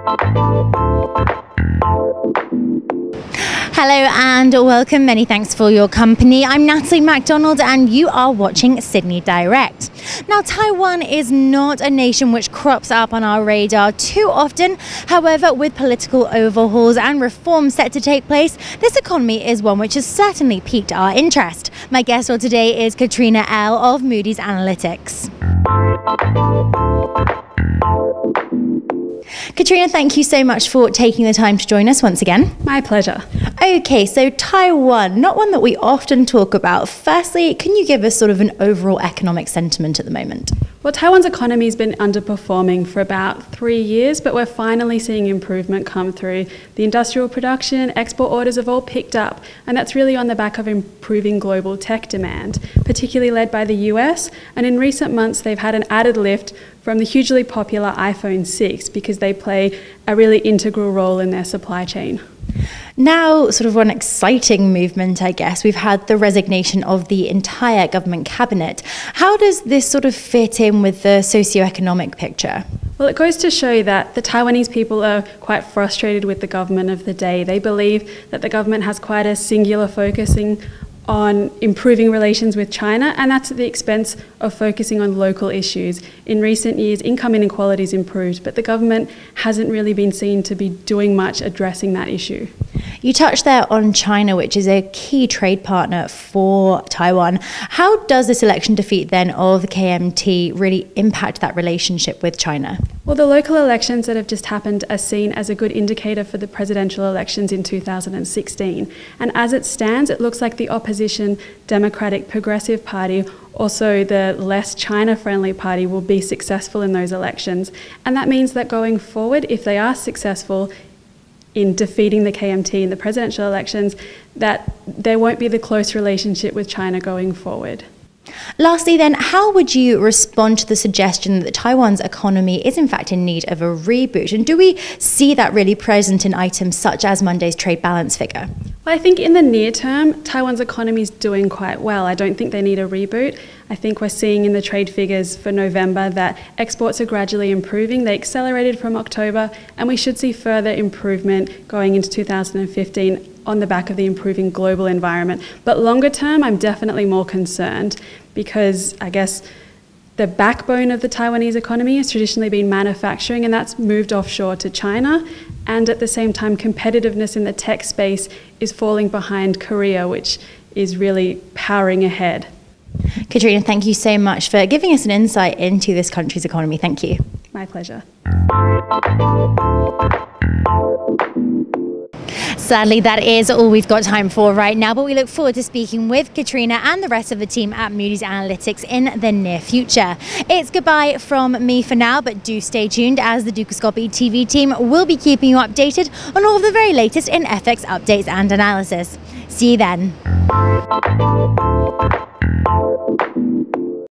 Hello and welcome. Many thanks for your company. I'm Natalie MacDonald and you are watching Sydney Direct. Now, Taiwan is not a nation which crops up on our radar too often. However, with political overhauls and reforms set to take place, this economy is one which has certainly piqued our interest. My guest for today is Katrina L of Moody's Analytics. Katrina, thank you so much for taking the time to join us once again. My pleasure. Okay, so Taiwan, not one that we often talk about. Firstly, can you give us sort of an overall economic sentiment at the moment? Well, Taiwan's economy has been underperforming for about 3 years, but we're finally seeing improvement come through. The industrial production, export orders have all picked up, and that's really on the back of improving global tech demand, particularly led by the US. And in recent months, they've had an added lift from the hugely popular iPhone 6 because they play a really integral role in their supply chain. Now, sort of one exciting movement, I guess. We've had the resignation of the entire government cabinet. How does this sort of fit in with the socio-economic picture? Well, it goes to show that the Taiwanese people are quite frustrated with the government of the day. They believe that the government has quite a singular focusing on improving relations with China, and that's at the expense of focusing on local issues. In recent years, income inequality's improved, but the government hasn't really been seen to be doing much addressing that issue. You touched there on China, which is a key trade partner for Taiwan. How does this election defeat then of the KMT really impact that relationship with China? Well, the local elections that have just happened are seen as a good indicator for the presidential elections in 2016. And as it stands, it looks like the opposition Democratic Progressive Party, also the less China-friendly party, will be successful in those elections. And that means that going forward, if they are successful in defeating the KMT in the presidential elections, that there won't be the close relationship with China going forward. Lastly then, how would you respond to the suggestion that Taiwan's economy is in fact in need of a reboot? And do we see that really present in items such as Monday's trade balance figure? Well, I think in the near term, Taiwan's economy is doing quite well. I don't think they need a reboot. I think we're seeing in the trade figures for November that exports are gradually improving. They accelerated from October, and we should see further improvement going into 2015 on the back of the improving global environment. But longer term, I'm definitely more concerned because I guess the backbone of the Taiwanese economy has traditionally been manufacturing, and that's moved offshore to China. And at the same time, competitiveness in the tech space is falling behind Korea, which is really powering ahead. Katrina, thank you so much for giving us an insight into this country's economy. Thank you. My pleasure. Sadly, that is all we've got time for right now, but we look forward to speaking with Katrina and the rest of the team at Moody's Analytics in the near future. It's goodbye from me for now, but do stay tuned as the Dukascopy TV team will be keeping you updated on all of the very latest in FX updates and analysis. See you then.